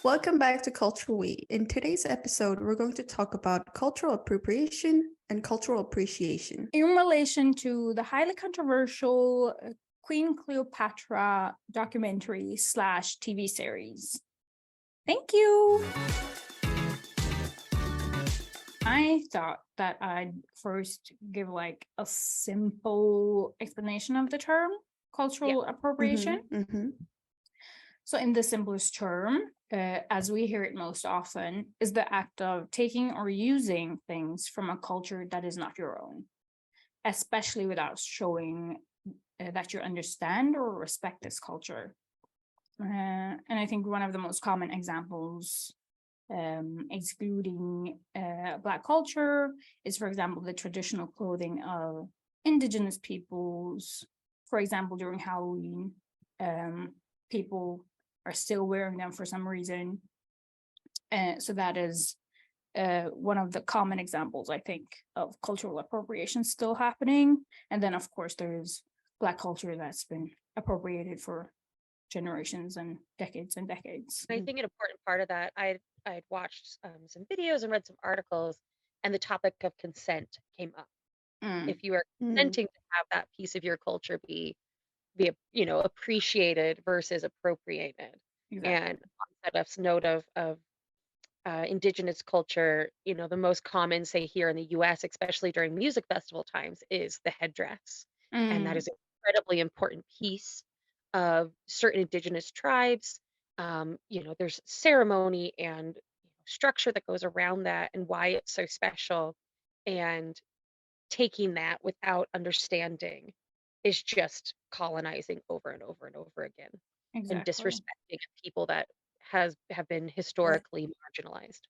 Welcome back to CulturWe. In today's episode, we're going to talk about cultural appropriation and cultural appreciation. In relation to the highly controversial Queen Cleopatra documentary / TV series. Thank you. I thought that I'd first give like a simple explanation of the term cultural appropriation. So in the simplest term, as we hear it most often, is the act of taking or using things from a culture that is not your own, especially without showing that you understand or respect this culture. And I think one of the most common examples, excluding Black culture, is, for example, the traditional clothing of indigenous peoples. For example, during Halloween, people are still wearing them for some reason. So that is one of the common examples, I think, of cultural appropriation still happening. And then, of course, there's Black culture that's been appropriated for generations and decades and decades. I think an important part of that, I'd watched some videos and read some articles, and the topic of consent came up. If you are consenting to have that piece of your culture be appreciated versus appropriated. Exactly. And on Sedef's note of indigenous culture, the most common, say here in the US, especially during music festival times, is the headdress. And that is an incredibly important piece of certain indigenous tribes. There's ceremony and structure that goes around that and why it's so special. And taking that without understanding is just colonizing over and over and over again, and disrespecting people that have been historically marginalized.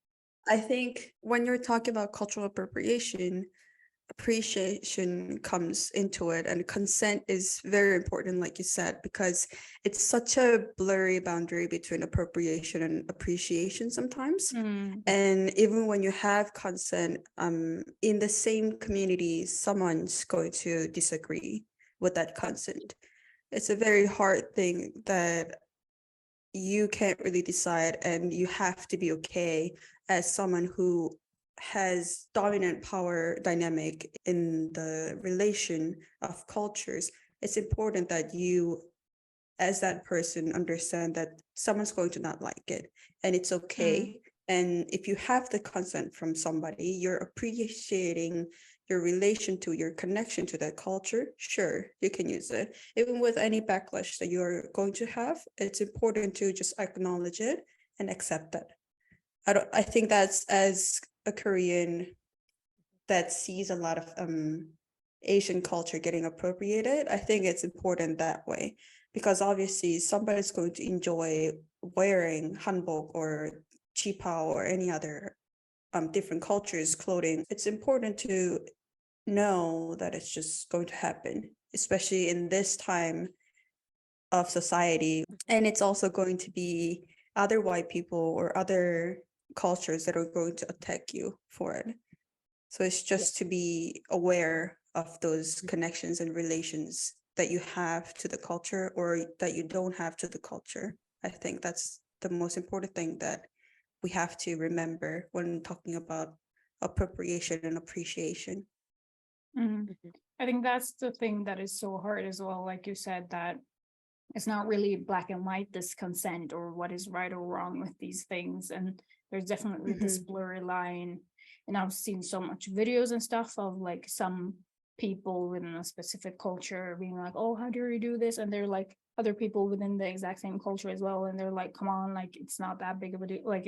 I think when you're talking about cultural appropriation comes into it, and consent is very important, like you said, because it's such a blurry boundary between appropriation and appreciation sometimes. And even when you have consent, in the same community, someone's going to disagree with that consent. It's a very hard thing that you can't really decide, and you have to be okay as someone who has dominant power dynamic in the relation of cultures. It's important that you, as that person, understand that someone's going to not like it, and it's okay. And if you have the consent from somebody, you're appreciating your relation to, your connection to that culture, sure, you can use it. Even with any backlash that you're going to have, it's important to just acknowledge it and accept that. I think that's, as a Korean that sees a lot of Asian culture getting appropriated, I think it's important that way, because obviously somebody's going to enjoy wearing hanbok or chipa or any other different cultures' clothing. It's important to know that it's just going to happen, especially in this time of society. And it's also going to be other white people or other cultures that are going to attack you for it. So it's just to be aware of those connections and relations that you have to the culture or that you don't have to the culture. I think that's the most important thing that we have to remember when talking about appropriation and appreciation. I think that's the thing that is so hard as well. Like you said, that it's not really black and white, this consent or what is right or wrong with these things. And there's definitely this blurry line. And I've seen so much videos and stuff of like some people within a specific culture being like, oh, how do you do this? And they're like other people within the exact same culture as well. And they're like, come on, like it's not that big of a deal. Like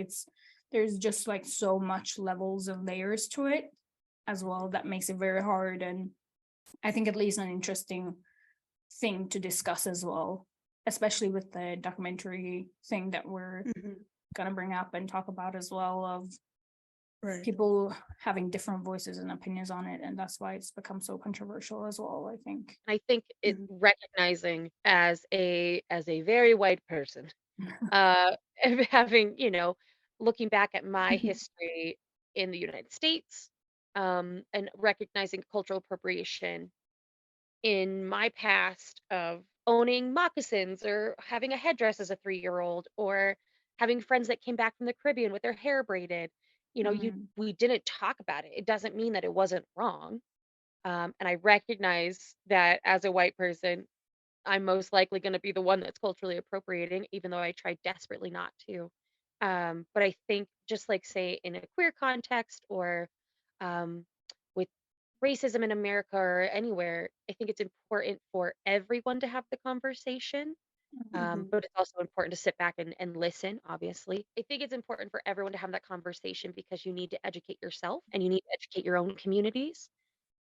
there's just like so much levels and layers to it as well that makes it very hard. And I think at least an interesting thing to discuss as well, especially with the documentary thing that we're gonna bring up and talk about as well, of people having different voices and opinions on it, and that's why it's become so controversial as well. I think it recognizing as a very white person, having looking back at my history in the United States, and recognizing cultural appropriation in my past of owning moccasins or having a headdress as a 3-year-old, or having friends that came back from the Caribbean with their hair braided. We didn't talk about it. It doesn't mean that it wasn't wrong. And I recognize that as a white person, I'm most likely going to be the one that's culturally appropriating, even though I try desperately not to. But I think, just like, say, in a queer context, or um, with racism in America or anywhere, I think it's important for everyone to have the conversation. Hmm. But it's also important to sit back and listen, obviously. I think it's important for everyone to have that conversation because you need to educate yourself and you need to educate your own communities.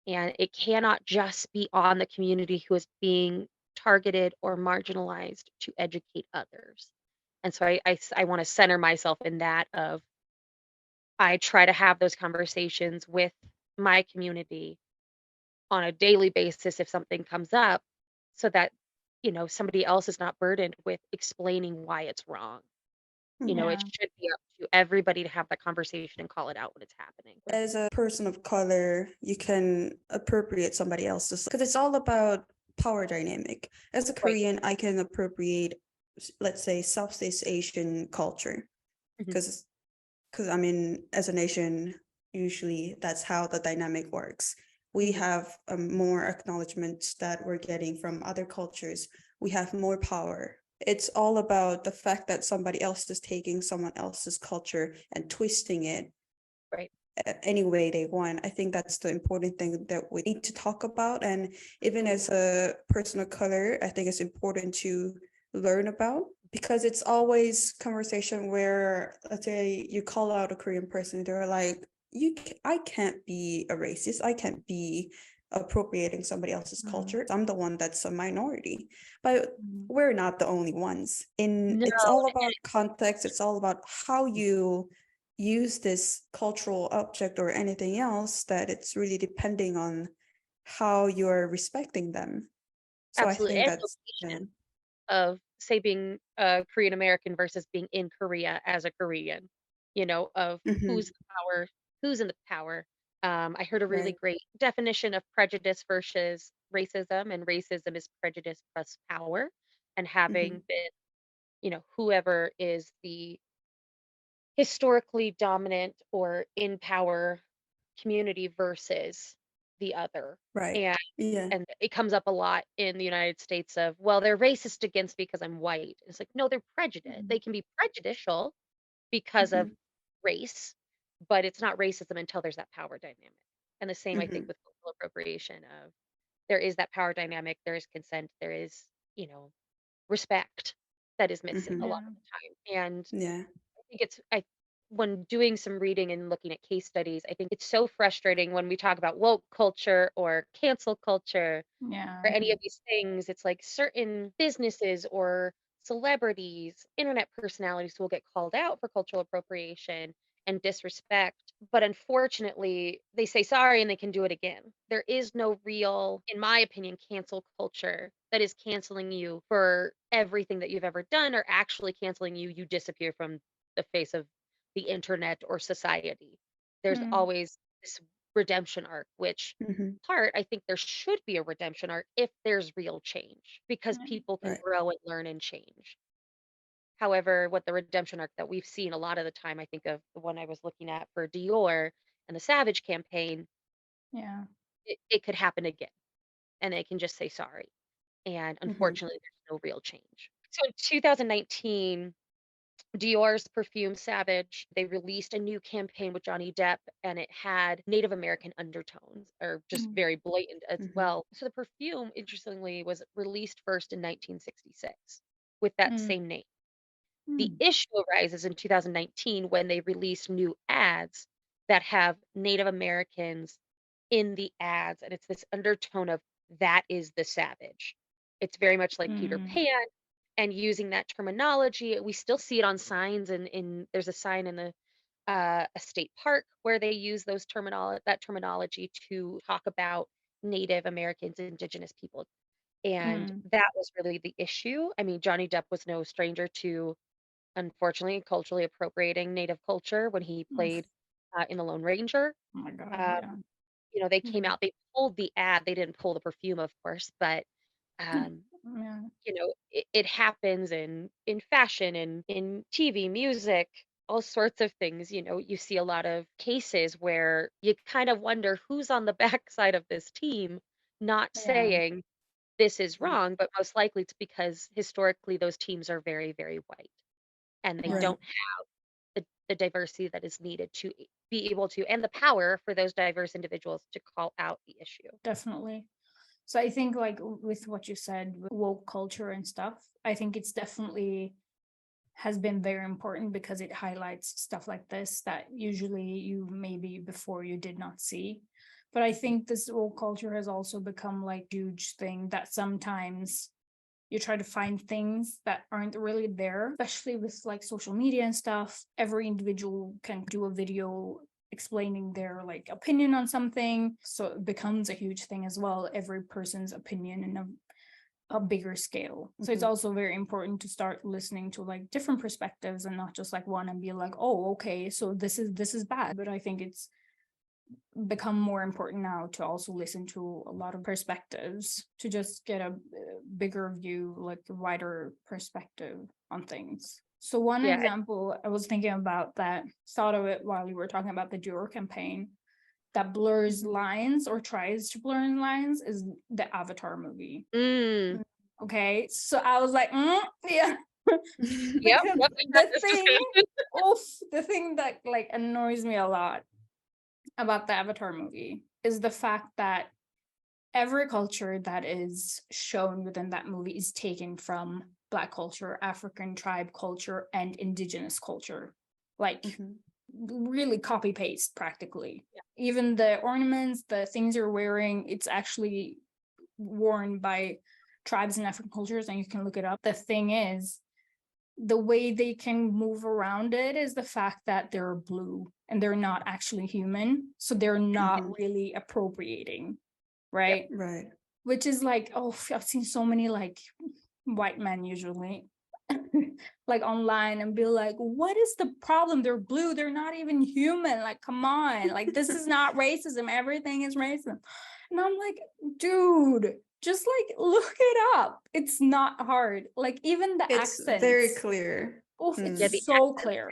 And it cannot just be on the community who is being targeted or marginalized to educate others. And so I want to center myself in that of, I try to have those conversations with my community on a daily basis if something comes up, so that somebody else is not burdened with explaining why it's wrong. It Hmm. Yeah. should be up to everybody to have that conversation and call it out when it's happening. As a person of color, you can appropriate somebody else's because it's all about power dynamic. As a Right. Korean, I can appropriate, let's say, Southeast Asian culture Mhm. because I mean, as a nation, usually that's how the dynamic works. We Mhm. have more acknowledgments that we're getting from other cultures. We have more power. It's all about the fact that somebody else is taking someone else's culture and twisting it Right. any way they want. I think that's the important thing that we need to talk about. And even as a person of color, I think it's important to learn about because it's always conversation where, let's say, you call out a Korean person, they're like, I can't be a racist. I can't be appropriating somebody else's Mm. culture. I'm the one that's a minority. But Mm. we're not the only ones. No. It's all about context. It's all about how you use this cultural object or anything else, that it's really depending on how you're respecting them. So I Absolutely. think And that's location of, say, being a Korean American versus being in Korea as a Korean, of Mhm. who's the power, who's in the power. I heard a really Right. great definition of prejudice versus racism, and racism is prejudice plus power. And Mhm. having been, whoever is the historically dominant or in power community versus the other. Right. And Yeah. and it comes up a lot in the United States of, well, they're racist against me because I'm white. It's like, no, they're prejudiced. Mm. They can be prejudicial because of Mhm. race, but it's not racism until there's that power dynamic. And the same, I think, Mhm. with cultural appropriation of, there is that power dynamic, there is consent, there is, respect that is missing a Mhm. lot Yeah. of the time. And Yeah. I think when doing some reading and looking at case studies, I think it's so frustrating when we talk about woke culture or cancel culture or Yeah. any of these things. It's like certain businesses or celebrities, internet personalities will get called out for cultural appropriation and disrespect. But unfortunately, they say sorry and they can do it again. There is no real, in my opinion, cancel culture that is canceling you for everything that you've ever done, or actually canceling you. You disappear from the face of the internet or society. There's Mm. always this redemption arc, which Mhm. part, I think there should be a redemption arc if there's real change, because Yeah. people can Right. grow and learn and change. However, what the redemption arc that we've seen a lot of the time, I think of the one I was looking at for Dior and the Savage campaign, Yeah. it could happen again and they can just say sorry. And Mhm. unfortunately, there's no real change. So in 2019, Dior's perfume Savage, they released a new campaign with Johnny Depp, and it had Native American undertones, or just Mm. very blatant as Mhm. well. So the perfume, interestingly, was released first in 1966 with that Mm. same name. The Mm. issue arises in 2019 when they release new ads that have Native Americans in the ads, and it's this undertone of, that is the savage. It's very much like Peter Mm. Pan, and using that terminology, we still see it on signs, and in there's a sign in a state park where they use that terminology to talk about Native Americans, Indigenous people. And Mm. that was really the issue. I mean, Johnny Depp was no stranger to, unfortunately, culturally appropriating Native culture when he Oof. played in The Lone Ranger. Oh my God. Um, Yeah. they came Mm. out, they pulled the ad, they didn't pull the perfume, of course, but Yeah. It happens in fashion and in TV, music, all sorts of things. You see a lot of cases where you kind of wonder who's on the backside of this team, not Yeah. saying this is wrong, but most likely it's because historically those teams are very, very white and they Yeah. Right. don't have the diversity that is needed to be able to, and the power for those diverse individuals to call out the issue. Definitely. So I think like with what you said, with woke culture and stuff, I think it's definitely has been very important because it highlights stuff like this that usually you maybe before you did not see. But I think this woke culture has also become like huge thing that sometimes you try to find things that aren't really there, especially with like social media and stuff. Every individual can do a video explaining their like opinion on something, so it becomes a huge thing as well, every person's opinion in a bigger scale. So it's Mhm. also very important to start listening to like different perspectives and not just like one and be like, oh, okay, so this is bad. But I think it's become more important now to also listen to a lot of perspectives to just get a bigger view, like a wider perspective on things. So one Yeah. example I was thinking about that, thought of it while we were talking about the Dior campaign, that blurs Mhm. lines or tries to blur in lines is the Avatar movie. Mm. Okay, so I was like, yeah, Yep. because Yep. We had this discussion. the thing that like annoys me a lot about the Avatar movie is the fact that every culture that is shown within that movie is taken from Black culture, African tribe culture, and indigenous culture. Like, Mhm. really copy paste practically. Yeah. Even the ornaments, the things you're wearing, it's actually worn by tribes and African cultures, and you can look it up. The thing is, the way they can move around it is the fact that they're blue and they're not actually human. So they're not Mhm. really appropriating, Yep. right? Right. Which is like, oh, I've seen so many like white men usually like online and be like, what is the problem? They're blue, they're not even human. Like, come on, like this is not racism, everything is racism. And I'm like, dude, just like look it up. It's not hard. Like even the It's very accents, clear. oh, Yeah. it's The so accent. clear.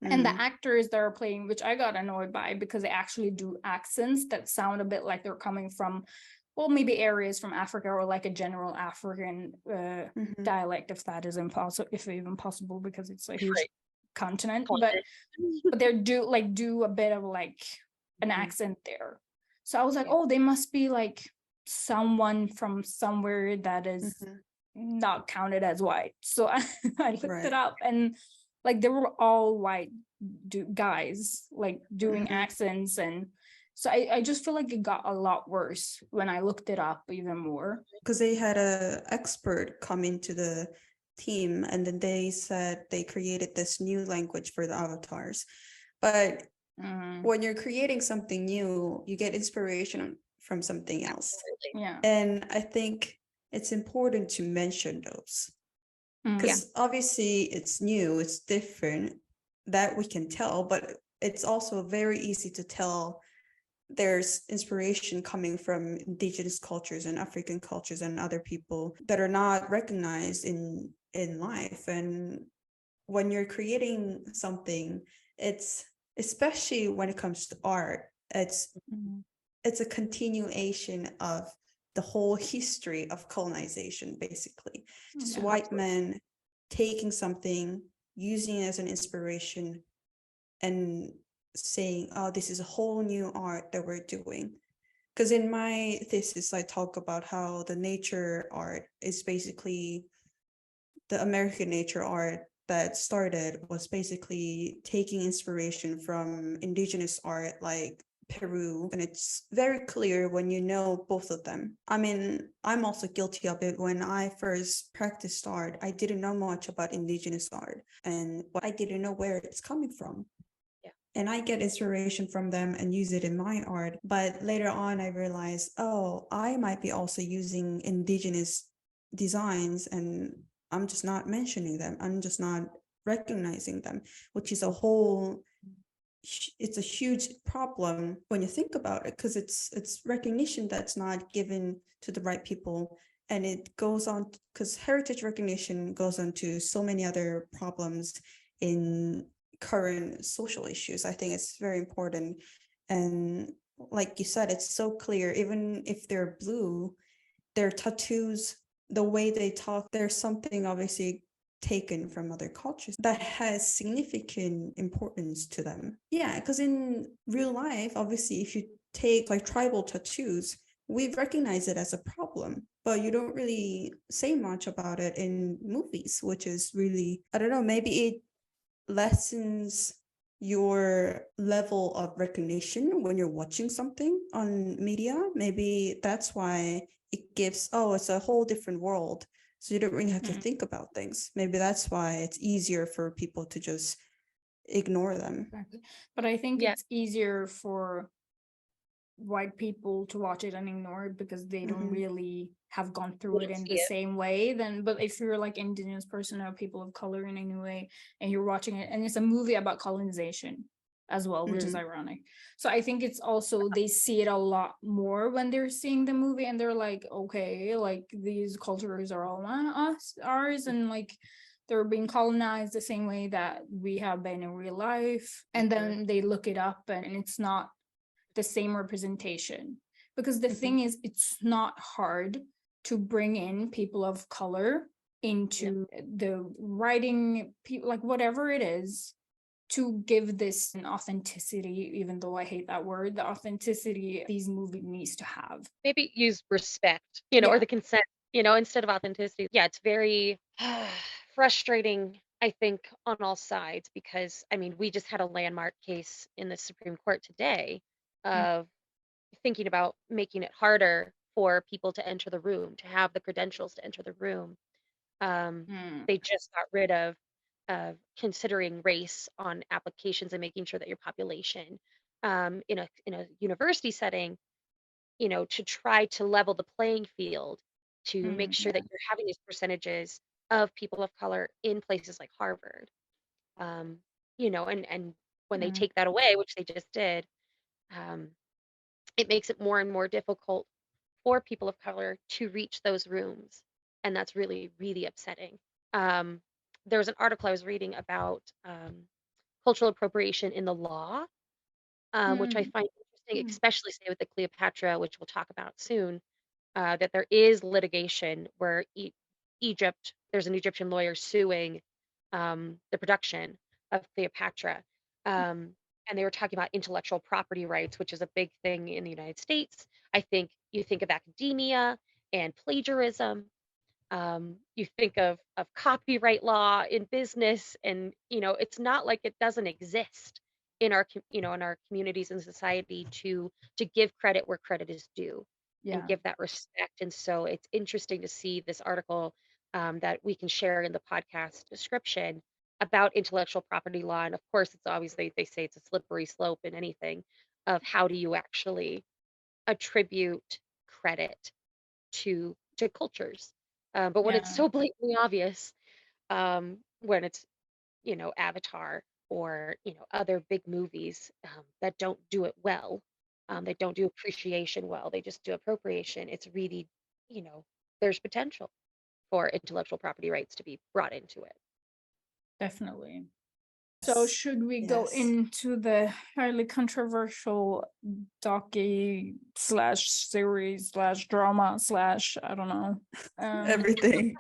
And the Mm. actors that are playing, which I got annoyed by because they actually do accents that sound a bit like they're coming from, well, maybe areas from Africa or like a general African Mhm. dialect, if that is impossible, if even possible, because it's a huge Right. continent. Call But it. they do a bit of like an Mhm. accent there. So I was like, Yeah. oh, they must be like someone from somewhere that is Mhm. not counted as white. So I looked Right. it up, and like they were all white guys like doing Mhm. accents. And so I just feel like it got a lot worse when I looked it up even more. Because they had a expert come into the team, and then they said they created this new language for the avatars. But when you're creating something new, you get inspiration from something else. Absolutely. Yeah. And I think it's important to mention those, Yeah. because obviously it's new, it's different, that we can tell, but it's also very easy to tell there's inspiration coming from indigenous cultures and African cultures and other people that are not recognized in life. And when you're creating something, it's, especially when it comes to art, it's a continuation of the whole history of colonization, basically. Just Yeah. white men taking something, using it as an inspiration, and saying, oh, this is a whole new art that we're doing. Because in my thesis, I talk about how the nature art is basically the American nature art that started was basically taking inspiration from indigenous art like Peru. And it's very clear when you know both of them. I mean, I'm also guilty of it. When I first practiced art, I didn't know much about indigenous art, and I didn't know where it's coming from. Yeah. And I get inspiration from them and use it in my art. But later on, I realized, oh, I might be also using indigenous designs, and I'm just not mentioning them. I'm just not recognizing them, which is a whole, it's a huge problem when you think about it, because it's recognition that's not given to the right people and it goes on because heritage recognition goes on to so many other problems in current social issues. I think it's very important. And like you said, it's so clear, even if they're blue, their tattoos, the way they talk, there's something obviously taken from other cultures that has significant importance to them. Yeah, because in real life, obviously, if you take like tribal tattoos, we recognize it as a problem, but you don't really say much about it in movies, which is really, I don't know, maybe it lessens your level of recognition when you're watching something on media. Maybe that's why it gives, oh, it's a whole different world. So you don't really have to think about things. Maybe that's why it's easier for people to just ignore them. Exactly. But I think it's easier for white people to watch it and ignore it because they don't really have gone through it in the same way. But if you're like indigenous person or people of color in any way and you're watching it, and it's a movie about colonization as well, which is ironic. So I think it's also, they see it a lot more when they're seeing the movie and they're like, okay, like these cultures are all ours, and like they're being colonized the same way that we have been in real life. And then they look it up and it's not the same representation, because the thing is, it's not hard to bring in people of color into the writing, like whatever it is, to give this an authenticity, even though I hate that word, the authenticity these movies needs to have. Maybe use respect, or the consent, instead of authenticity. Yeah, it's very frustrating, I think, on all sides, because I mean, we just had a landmark case in the Supreme Court today of thinking about making it harder for people to enter the room, to have the credentials to enter the room. They just got rid of considering race on applications and making sure that your population in a university setting, to try to level the playing field, to make sure that you're having these percentages of people of color in places like Harvard. And when they take that away, which they just did, it makes it more and more difficult for people of color to reach those rooms. And that's really, really upsetting. There was an article I was reading about cultural appropriation in the law, which I find interesting, especially say with the Cleopatra, which we'll talk about soon, that there is litigation where Egypt, there's an Egyptian lawyer suing the production of Cleopatra. And they were talking about intellectual property rights, which is a big thing in the United States. I think you think of academia and plagiarism. You think of copyright law in business, and it's not like it doesn't exist in our in our communities and society to give credit where credit is due and give that respect. And so it's interesting to see this article that we can share in the podcast description about intellectual property law. And of course, it's obviously, they say it's a slippery slope in anything of how do you actually attribute credit to cultures. But when it's so blatantly obvious, when it's, Avatar or, other big movies that don't do it well, they don't do appreciation well, they just do appropriation, it's really, there's potential for intellectual property rights to be brought into it. Definitely. So should we go into the highly controversial docu slash series slash drama slash, I don't know, everything.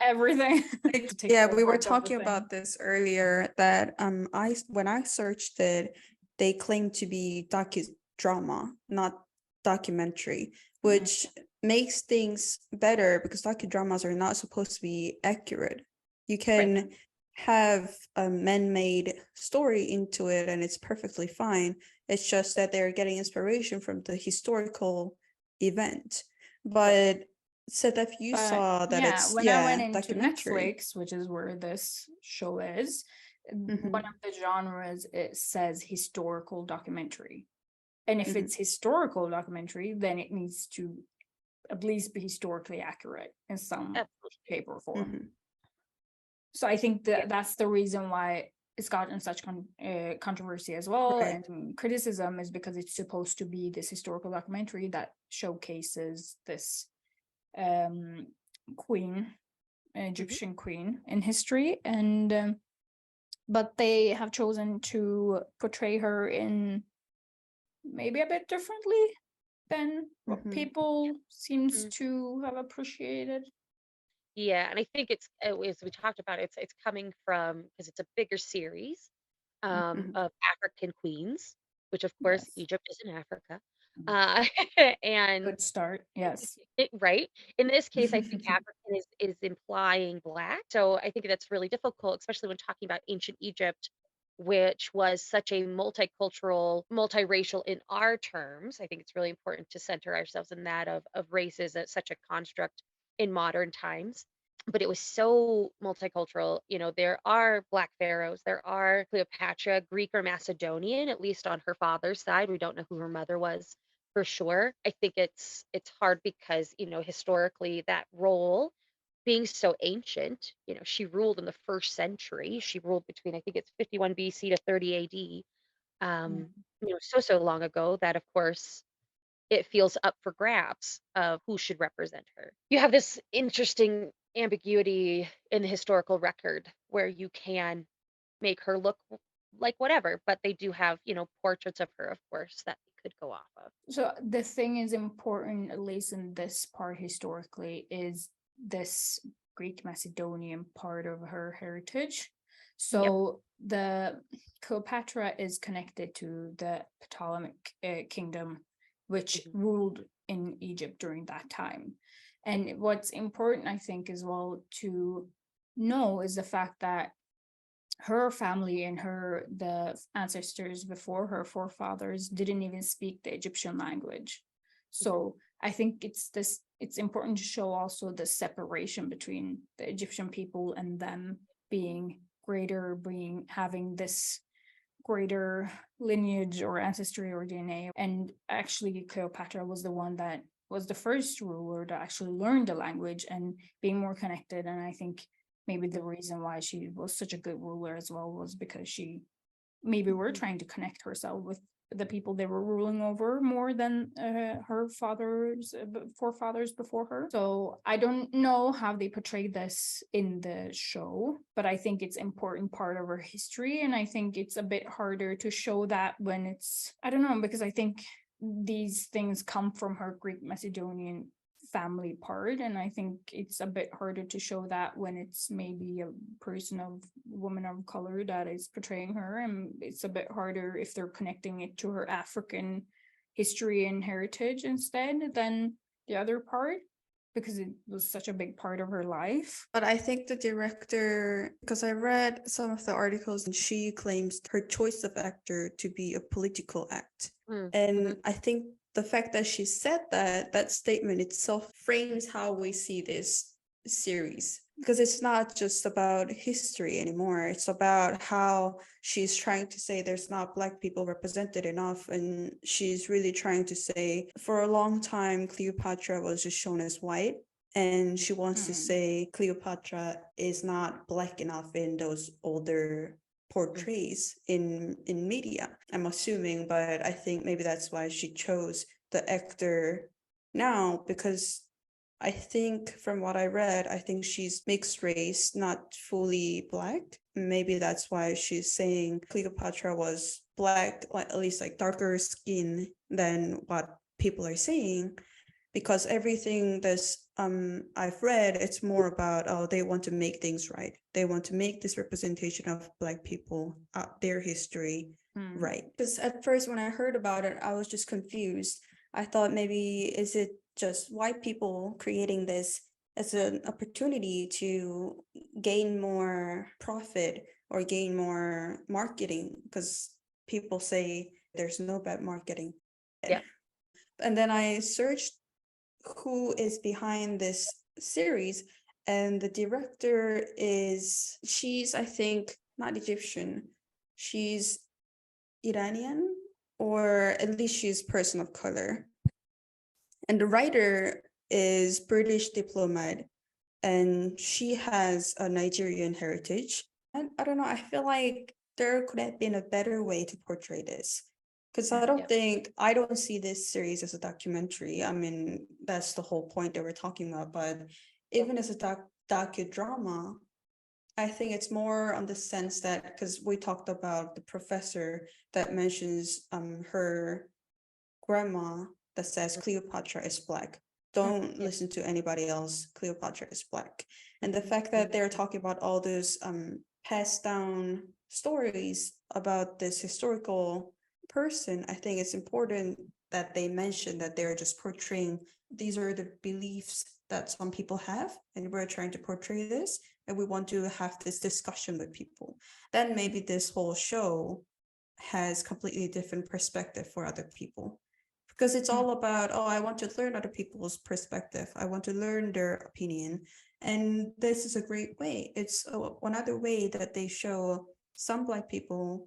Yeah, we were talking about this earlier, that when I searched it, they claim to be docudrama, not documentary, which makes things better because docudramas are not supposed to be accurate. You can have a man-made story into it and it's perfectly fine. It's just that they're getting inspiration from the historical event. But Sedef, you saw that it's when I went into documentary. Netflix, which is where this show is, one of the genres, it says historical documentary. And if it's historical documentary, then it needs to at least be historically accurate in some shape or form. So I think that that's the reason why it's gotten such controversy as well, and criticism, is because it's supposed to be this historical documentary that showcases this queen, Mhm. Egyptian queen in history, and but they have chosen to portray her in maybe a bit differently than what Mhm. people seems Mm. to have appreciated. Yeah, and I think it's as we talked about, it's coming from because it's a bigger series Mhm. of African queens, which of course Yes. Egypt is in Africa, Mm. uh, and Good start. Yes. right. In this case, I think African is implying black, so I think that's really difficult, especially when talking about ancient Egypt, which was such a multicultural, multiracial in our terms. I think it's really important to center ourselves in that of races as such a construct in modern times. But it was so multicultural. There are Black pharaohs, there are Cleopatra, Greek or Macedonian, at least on her father's side. We don't know who her mother was for sure. I think it's hard because, historically that role being so ancient, she ruled in the first century. She ruled between I think it's 51 BC to 30 AD. Mm. So long ago that of course it feels up for grabs of who should represent her. You have this interesting ambiguity in the historical record where you can make her look like whatever, but they do have, portraits of her, of course, that they could go off of. So the thing is important, at least in this part historically, is this Greek Macedonian part of her heritage. Yep. So the Cleopatra is connected to the Ptolemaic kingdom, which Mhm. ruled in Egypt during that time. And what's important, I think, as well to know is the fact that her family and the ancestors before her forefathers didn't even speak the Egyptian language. Mhm. So I think it's important to show also the separation between the Egyptian people and them being having this greater lineage or ancestry or DNA. And actually Cleopatra was the one that was the first ruler to actually learn the language and being more connected. And I think maybe the reason why she was such a good ruler as well was because she maybe were trying to connect herself with the people they were ruling over more than her forefathers before her. So I don't know how they portray this in the show, but I think it's important part of her history, and I think it's a bit harder to show that when it's, I don't know, because I think these things come from her Greek Macedonian family part, and I think it's a bit harder to show that when it's maybe a woman of color that is portraying her, and it's a bit harder if they're connecting it to her African history and heritage instead than the other part, because it was such a big part of her life. But I think the director, because I read some of the articles, and she claims her choice of actor to be a political act. Mm-hmm. And I think the fact that she said that statement itself frames how we see this series. Because it's not just about history anymore. It's about how she's trying to say there's not Black people represented enough. And she's really trying to say for a long time, Cleopatra was just shown as white. And she wants to say Cleopatra is not Black enough in those older portrays in media, I'm assuming, but I think maybe that's why she chose the actor now, because I think from what I read, I think she's mixed race, not fully Black. Maybe that's why she's saying Cleopatra was Black, like at least like darker skin than what people are saying, because everything that's I've read, it's more about they want to make things right. They want to make this representation of Black people, their history right. Because at first when I heard about it, I was just confused. I thought maybe is it just white people creating this as an opportunity to gain more profit or gain more marketing, because people say there's no bad marketing. Yeah. And then I searched who is behind this series, and the director she's I think not Egyptian, she's Iranian, or at least she's person of color, and the writer is British diplomat, and she has a Nigerian heritage. And I don't know, I feel like there could have been a better way to portray this, because I don't see this series as a documentary. I mean, that's the whole point that we're talking about, but even as a docudrama, I think it's more on the sense that, because we talked about the professor that mentions her grandma that says Cleopatra is Black. Don't listen to anybody else. Cleopatra is Black. And the fact that they're talking about all those passed down stories about this historical person, I think it's important that they mention that they're just portraying, these are the beliefs that some people have, and we're trying to portray this, and we want to have this discussion with people. Then maybe this whole show has completely different perspective for other people, because it's all about, oh, I want to learn other people's perspective, I want to learn their opinion, and this is a great way. It's another way that they show some Black people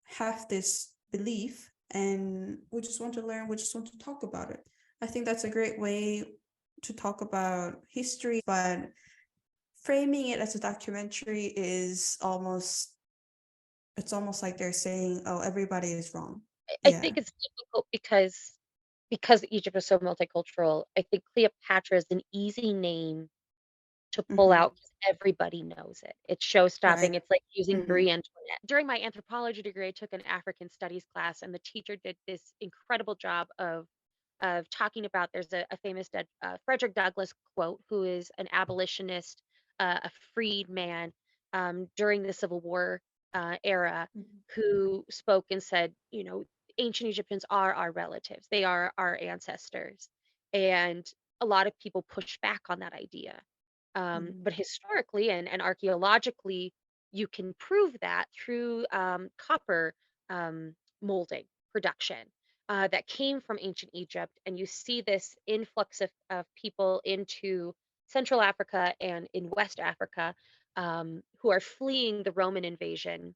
have this belief, and we just want to learn, we just want to talk about it. I think that's a great way to talk about history, but framing it as a documentary is almost, it's almost like they're saying, oh, everybody is wrong. I think it's difficult because Egypt is so multicultural. I think Cleopatra is an easy name to pull out because everybody knows it. It's show-stopping. Right. It's like using Marie Antoinette. During my anthropology degree, I took an African studies class, and the teacher did this incredible job of talking about, there's a famous Frederick Douglass quote, who is an abolitionist, a freed man during the Civil War era, who spoke and said, ancient Egyptians are our relatives, they are our ancestors. And a lot of people push back on that idea. But historically and archaeologically, you can prove that through copper molding production that came from ancient Egypt. And you see this influx of people into Central Africa and in West Africa who are fleeing the Roman invasion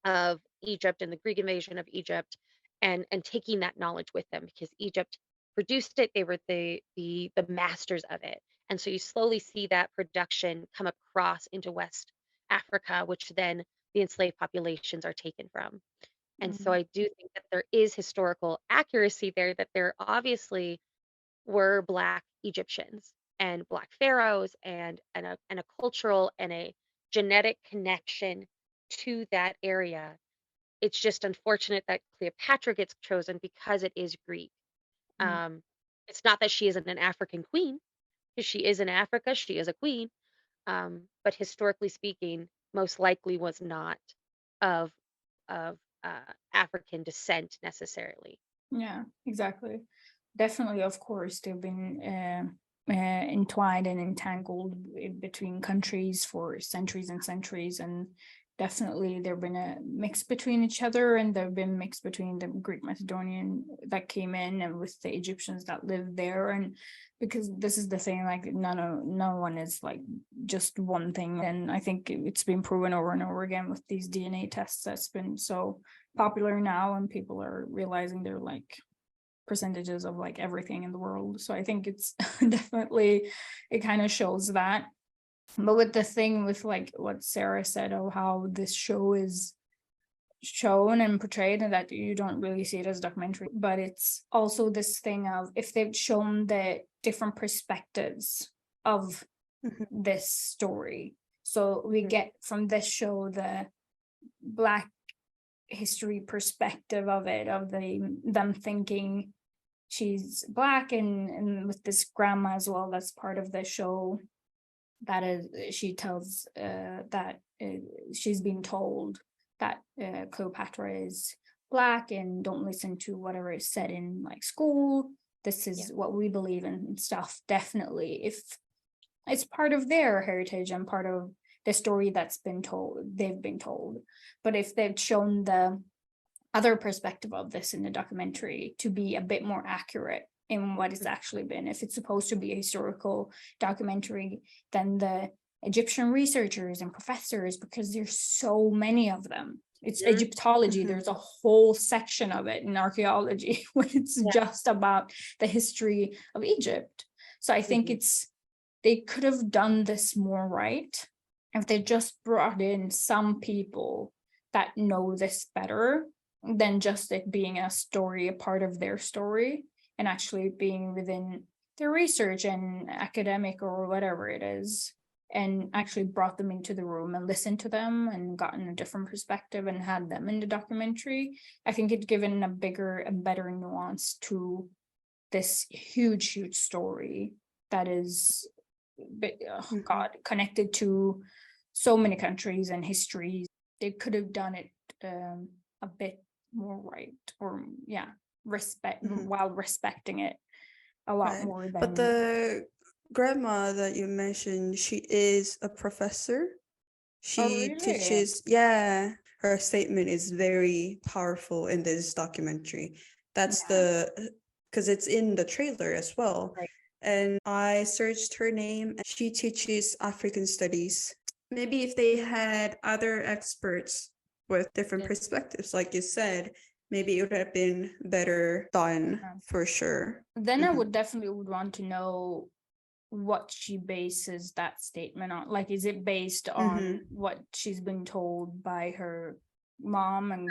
of Egypt and the Greek invasion of Egypt, and taking that knowledge with them because Egypt produced it. They were the masters of it. And so you slowly see that production come across into West Africa, which then the enslaved populations are taken from. And so I do think that there is historical accuracy there, that there obviously were Black Egyptians and Black pharaohs, and a cultural and a genetic connection to that area. It's just unfortunate that Cleopatra gets chosen because it is Greek. Um, it's not that she isn't an African queen, because she is in Africa, she is a queen, but historically speaking, most likely was not of African descent necessarily. Yeah, exactly. Definitely, of course, they've been entwined and entangled between countries for centuries and centuries, and definitely there've been a mix between each other, and there've been mix between the Greek Macedonian that came in and with the Egyptians that lived there. And because this is the thing, like no one is like just one thing, and I think it's been proven over and over again with these DNA tests that's been so popular now, and people are realizing they're like percentages of like everything in the world. So I think it's definitely, it kind of shows that. But with the thing with like what Sarah said of how this show is shown and portrayed, and that you don't really see it as a documentary, but it's also this thing of if they've shown the different perspectives of this story. So we get from this show the Black history perspective of it, of them thinking she's Black, and with this grandma as well, that's part of the show, that is, she tells that she's been told that Cleopatra is Black, and don't listen to whatever is said in like school, this is what we believe in and stuff. Definitely, if it's part of their heritage and part of the story that's been told, they've been told. But if they've shown the other perspective of this in the documentary to be a bit more accurate in what it's actually been, if it's supposed to be a historical documentary, then the Egyptian researchers and professors, because there's so many of them, it's Egyptology, there's a whole section of it in archaeology when it's just about the history of Egypt. So I think they could have done this more right if they just brought in some people that know this better than just it being a story, a part of their story, and actually being within their research and academic or whatever it is, and actually brought them into the room and listened to them and gotten a different perspective and had them in the documentary, I think it given a bigger and better nuance to this huge story that is, God, connected to so many countries and histories. They could have done it a bit more right, or while respecting it a lot more than. But the grandma that you mentioned, she is a professor. She really? teaches, her statement is very powerful in this documentary. That's because it's in the trailer as well. Right. And I searched her name, and she teaches African studies. Maybe if they had other experts with different perspectives, like you said, maybe it would have been better done for sure. Then I would definitely want to know what she bases that statement on. Like, is it based on what she's been told by her mom and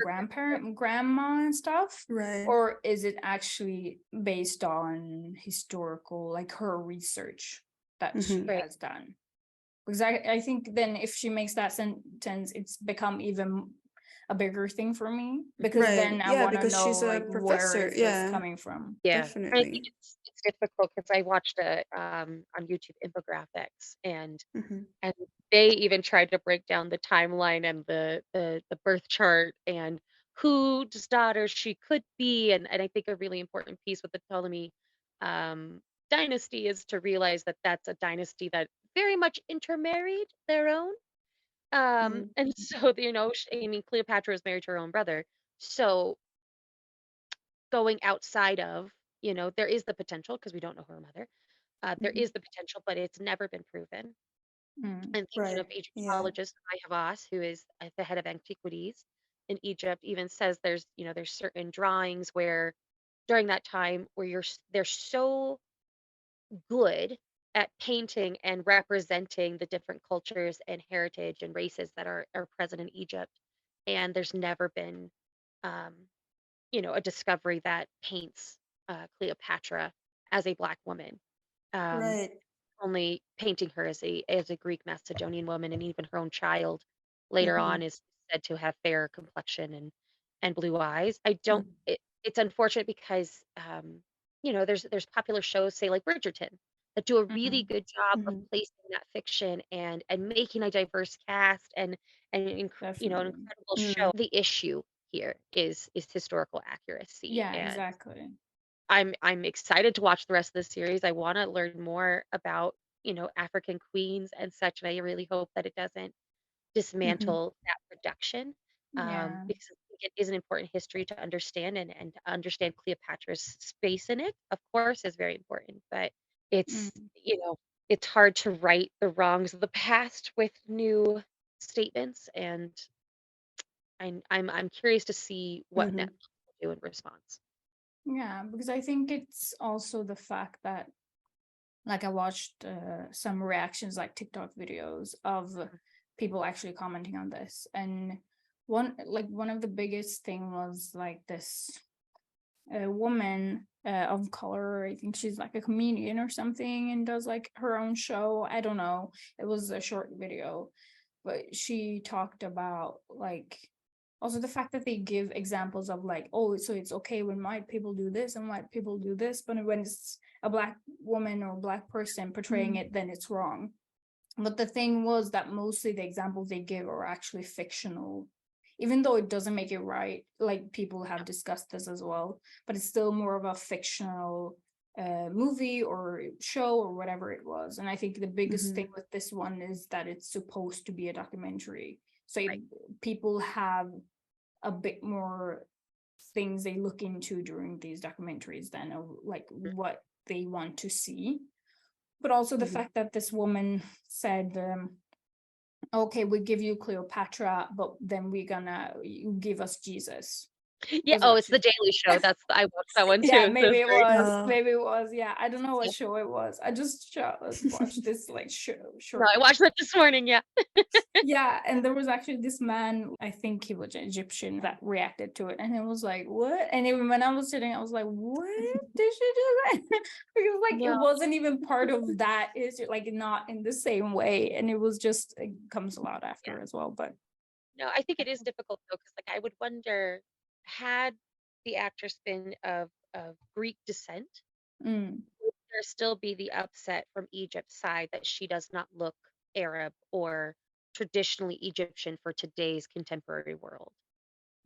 grandma and stuff? Right. Or is it actually based on historical, like her research that she has done? Because I think then if she makes that sentence, it's become even a bigger thing for me, because then I want to know, she's a like, professor. where is this coming from? Yeah, definitely. I think it's difficult because I watched on YouTube infographics, and they even tried to break down the timeline and the birth chart and whose daughter she could be, and I think a really important piece with the Ptolemy dynasty is to realize that that's a dynasty that very much intermarried their own. And so, I mean, Cleopatra is married to her own brother. So going outside of, there is the potential, because we don't know her mother. There is the potential, but it's never been proven. And thinking of Egyptologist Maya Havas, who is at the head of antiquities in Egypt, even says there's certain drawings where during that time where they're so good at painting and representing the different cultures and heritage and races that are present in Egypt. And there's never been, um, a discovery that paints Cleopatra as a Black woman. Right. Only painting her as a Greek Macedonian woman, and even her own child later on is said to have fair complexion and blue eyes. I don't. It's unfortunate because there's popular shows, say like Bridgerton, that do a really good job of placing that fiction and making a diverse cast and an incredible show. The issue here is historical accuracy. Yeah, and exactly. I'm excited to watch the rest of the series. I want to learn more about, African queens and such, and I really hope that it doesn't dismantle that production, Yeah. because I think it is an important history to understand, and to understand Cleopatra's space in it, of course, is very important. But it's, it's hard to right the wrongs of the past with new statements, and I'm curious to see what Netflix will do in response. Yeah, because I think it's also the fact that, like, I watched some reactions, like TikTok videos of people actually commenting on this, and one of the biggest thing was like this woman of color. I think she's like a comedian or something and does like her own show. I don't know. It was a short video, but she talked about, like, also the fact that they give examples of, like, oh, so it's okay when white people do this and white people do this, but when it's a Black woman or Black person portraying it, then it's wrong. But the thing was that mostly the examples they give are actually fictional, even though it doesn't make it right. Like, people have discussed this as well, but it's still more of a fictional movie or show or whatever it was. And I think the biggest thing with this one is that it's supposed to be a documentary, so people have a bit more things they look into during these documentaries than like what they want to see. But also the fact that this woman said, okay, we give you Cleopatra, but then you give us Jesus. Yeah, Was it oh, it's The actually? Daily Show. I watched that one Yeah, too, so maybe it's it very was. Uh, Maybe it was. Yeah, I don't know what yeah. show it was. I just watched this like No, short. I watched that this morning, yeah. Yeah, and there was actually this man, I think he was Egyptian, that reacted to it, and it was like, what? And even when I was sitting, I was like, what did she do that? Because like it No, wasn't even part of that issue, like not in the same way, and it was just it comes a lot yeah. after as well. But No, I think it is difficult though, because like, I would wonder, had the actress been of Greek descent, mm, would there still be the upset from Egypt's side that she does not look Arab or traditionally Egyptian for today's contemporary world?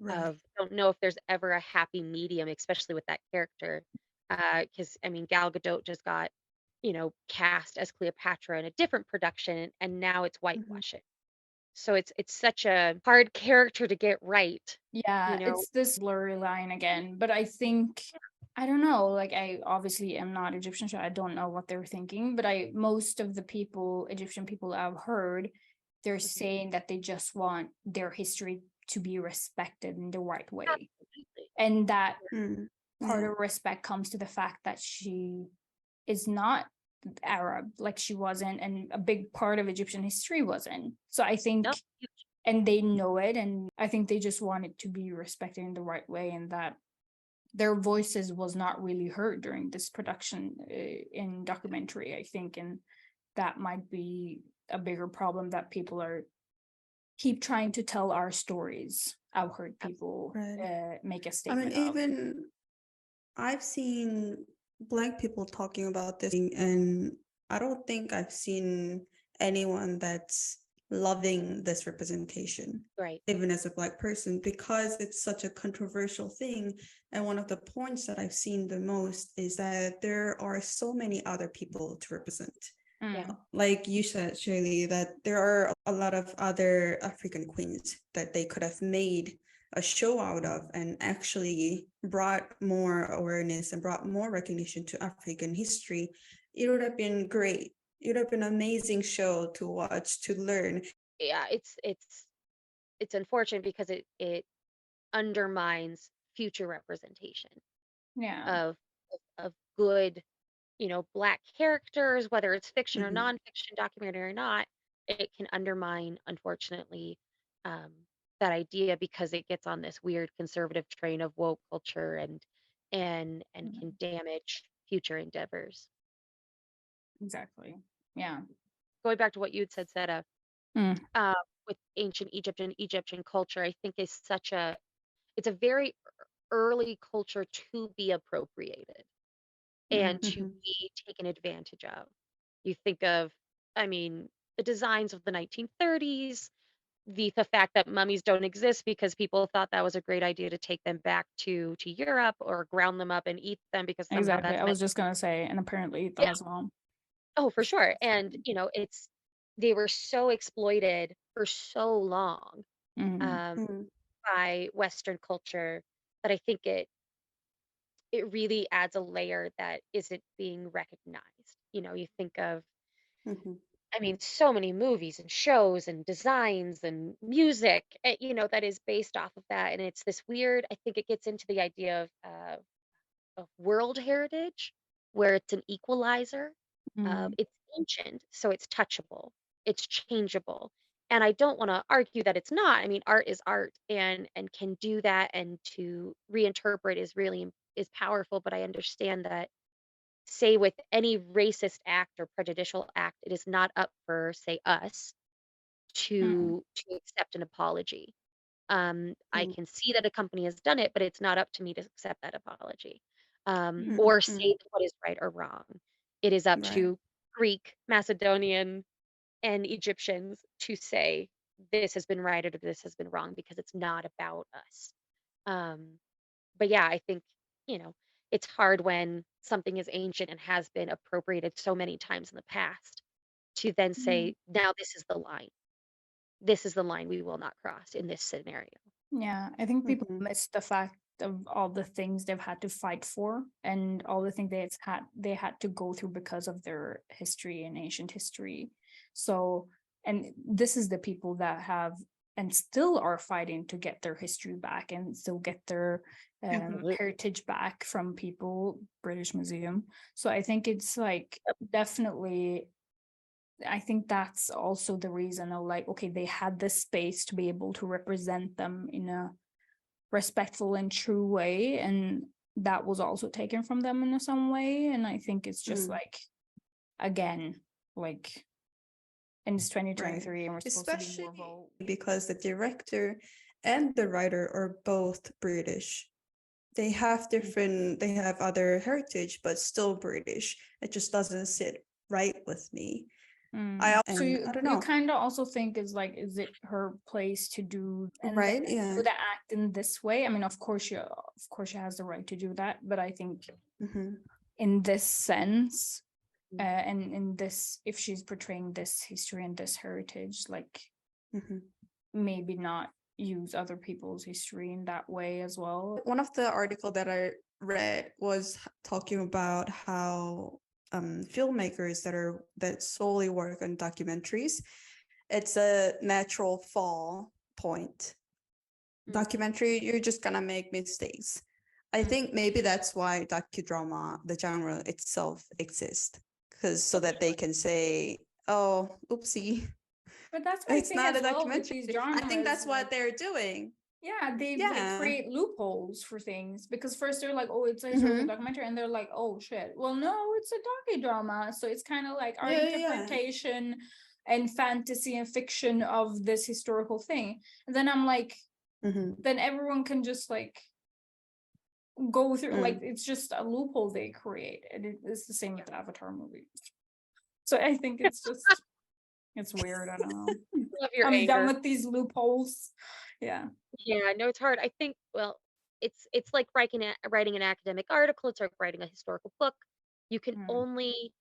right. Don't know if there's ever a happy medium, especially with that character. Because I mean, Gal Gadot just got, cast as Cleopatra in a different production, and now it's Mhm. whitewashing. So it's such a hard character to get right, you yeah, know. it's this blurry line again. But I think I don't know. Like I obviously am not Egyptian, so I don't know what they're thinking. But I most of the Egyptian people I've heard, they're Mhm. saying that they just want their history to be respected in the right way, Absolutely. and that Mm. part Yeah. of respect comes to the fact that she is not Arab, like she wasn't, and a big part of Egyptian history wasn't. So I No, think, and they know it, and I think they just want it to be respected in the right way, and that their voices was not really heard during this production in documentary, I think, and that might be a bigger problem that people are keep trying to tell our stories. I've heard people Right. make a I mean, statement of. even I've seen Black people talking about this, and I don't think I've seen anyone that's loving this representation, right. even as a Black person, because it's such a controversial thing. And one of the points that I've seen the most is that there are so many other people to represent. Yeah. Mm, Like you said, Shirley, that there are a lot of other African queens that they could have made a show out of and actually brought more awareness and brought more recognition to African history. It would have been great. It would have been an amazing show to watch, to learn. Yeah, it's unfortunate because it undermines future representation yeah. of of good, Black characters, whether it's fiction or Mhm. nonfiction, documentary or not. It can undermine, unfortunately, um, that idea because it gets on this weird conservative train of woke culture and can Mm, damage future endeavors. exactly. Yeah. Going back to what you had said, Seta, Mm, uh, with ancient Egypt and Egyptian culture, I think is it's a very early culture to be appropriated and mm, to Mhm. be taken advantage of. You think of, I mean, the designs of the 1930s, the fact that mummies don't exist because people thought that was a great idea to take them back to Europe or ground them up and eat them because somehow exactly. that's I was meant. just gonna say, and apparently them Yeah. as well. Oh, for sure. And they were so exploited for so long Mm, um, Mhm. by Western culture that I think it really adds a layer that isn't being recognized. You think of, Mhm. I mean, so many movies and shows and designs and music, that is based off of that. And it's this weird, I think it gets into the idea of world heritage, where it's an equalizer. mm, It's ancient, so it's touchable, it's changeable. And I don't want to argue that it's not. I mean, art is art and can do that, and to reinterpret is powerful, but I understand that, say, with any racist act or prejudicial act, it is not up for, say, us mm, to accept an apology. I Mhm. can see that a company has done it, but it's not up to me to accept that apology, mm, or Mhm. say what is right or wrong. It is up Right. to Greek, Macedonian, and Egyptians to say this has been right or this has been wrong because it's not about us. Um, but yeah, I think, you know, it's hard when something is ancient and has been appropriated so many times in the past to then mm. say, now this is the line. This is the line we will not cross in this scenario. Yeah, I think people Mhm. miss the fact of all the things they've had to fight for and all the things they had to go through because of their history and ancient history. So, and this is the people that have and still are fighting to get their history back and still get their heritage back from people, British Museum. So I think it's like definitely, I think that's also the reason of like, okay, they had this space to be able to represent them in a respectful and true way, and that was also taken from them in some way. And I think it's just like, again, like, and it's 2023 and we're supposed to be more vote. Because the director and the writer are both British. They have other heritage, but still British. It just doesn't sit right with me. I don't know. You kind of also think is it her place to do do the act in this way? I mean, of course she has the right to do that, but I think in this sense, and in this, if she's portraying this history and this heritage, like maybe not use other people's history in that way as well. One of the article that I read was talking about how filmmakers that solely work on documentaries, it's a natural fall point. Documentary, you're just gonna make mistakes. I think maybe that's why docudrama, the genre itself, exists, because so that they can say, "Oh, oopsie." But that's why it's not a documentary. I think that's what they're doing. Yeah, they like create loopholes for things, because first they're like, oh, it's a documentary, and they're like, oh shit, well no, it's a docudrama. So it's kind of like our interpretation and fantasy and fiction of this historical thing. And then I'm like, then everyone can just like go through, like it's just a loophole they create. And it's the same with the Avatar movie. So I think it's just it's weird. I don't know. I'm done with these loopholes. Yeah, no, it's hard. I think, well, it's like writing an academic article. It's like writing a historical book. You can only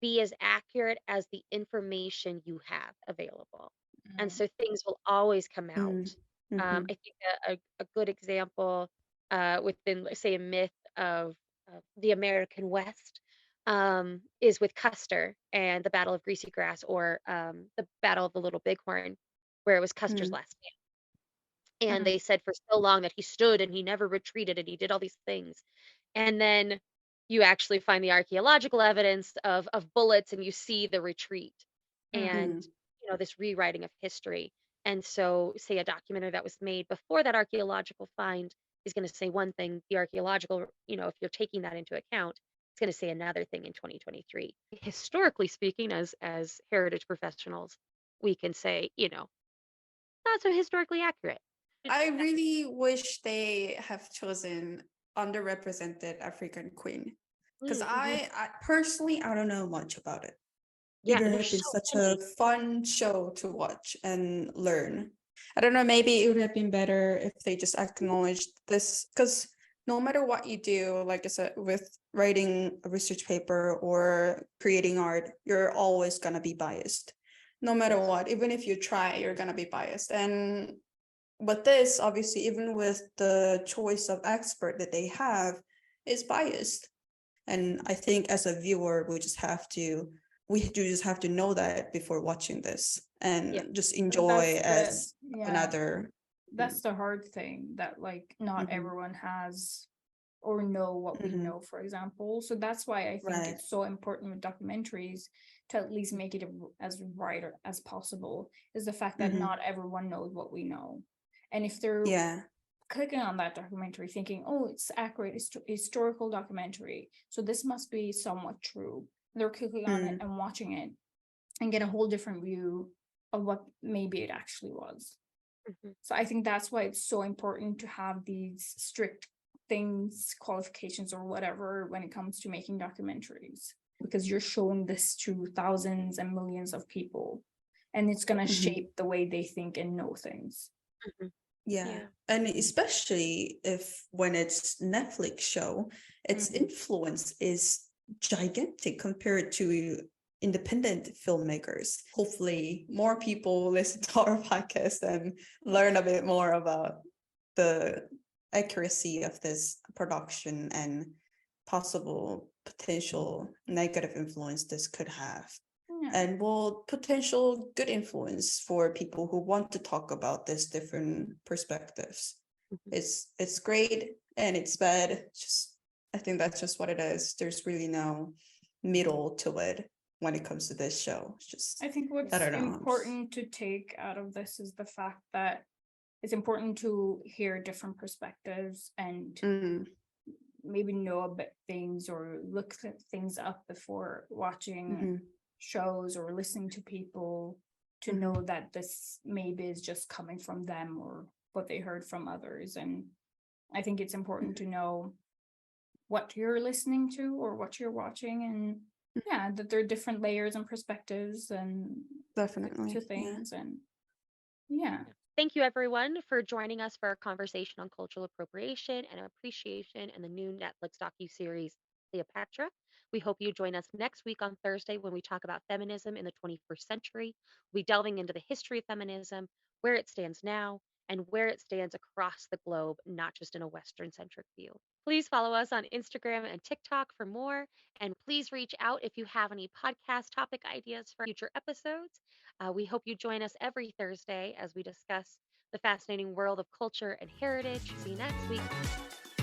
be as accurate as the information you have available, and so things will always come out. I think a good example within, say, a myth of the American West is with Custer and the Battle of Greasy Grass, or the Battle of the Little Bighorn, where it was Custer's last stand. And they said for so long that he stood and he never retreated and he did all these things. And then you actually find the archaeological evidence of bullets, and you see the retreat and, this rewriting of history. And so, say a documentary that was made before that archaeological find is going to say one thing, the archaeological, if you're taking that into account, it's going to say another thing in 2023. Historically speaking, as heritage professionals, we can say, not so historically accurate. I really wish they have chosen underrepresented African queen, because I personally, I don't know much about it. It would have been such a fun show to watch and learn. I don't know, maybe it would have been better if they just acknowledged this, because no matter what you do, like I said, with writing a research paper or creating art, you're always going to be biased. No matter what, even if you try, you're going to be biased. But this, obviously, even with the choice of expert that they have, is biased. And I think as a viewer, we just have to know that before watching this, and just enjoy as another. That's the hard thing, that like not everyone has or know what we know, for example. So that's why I think it's so important with documentaries to at least make it as right as possible, is the fact that not everyone knows what we know. And if they're clicking on that documentary thinking, oh, it's accurate, it's historical documentary, so this must be somewhat true, they're clicking on it and watching it and get a whole different view of what maybe it actually was. So I think that's why it's so important to have these strict things, qualifications or whatever, when it comes to making documentaries, because you're showing this to thousands and millions of people, and it's going to shape the way they think and know things. And especially when it's Netflix show, its influence is gigantic compared to independent filmmakers. Hopefully more people listen to our podcast and learn a bit more about the accuracy of this production and possible potential negative influence this could have. and will potential good influence for people who want to talk about this different perspectives. It's great and it's bad. It's just, I think that's just what it is. There's really no middle to it when it comes to this show. It's just, I think what's important to take out of this is the fact that it's important to hear different perspectives and maybe know about things or look things up before watching shows or listening to people, to know that this maybe is just coming from them or what they heard from others. And I think it's important to know what you're listening to or what you're watching, and that there are different layers and perspectives and definitely to things. And Thank you, everyone, for joining us for our conversation on cultural appropriation and appreciation and the new Netflix docuseries Cleopatra. We hope you join us next week on Thursday when we talk about feminism in the 21st century. We'll be delving into the history of feminism, where it stands now, and where it stands across the globe, not just in a Western-centric view. Please follow us on Instagram and TikTok for more, and please reach out if you have any podcast topic ideas for future episodes. We hope you join us every Thursday as we discuss the fascinating world of culture and heritage. See you next week.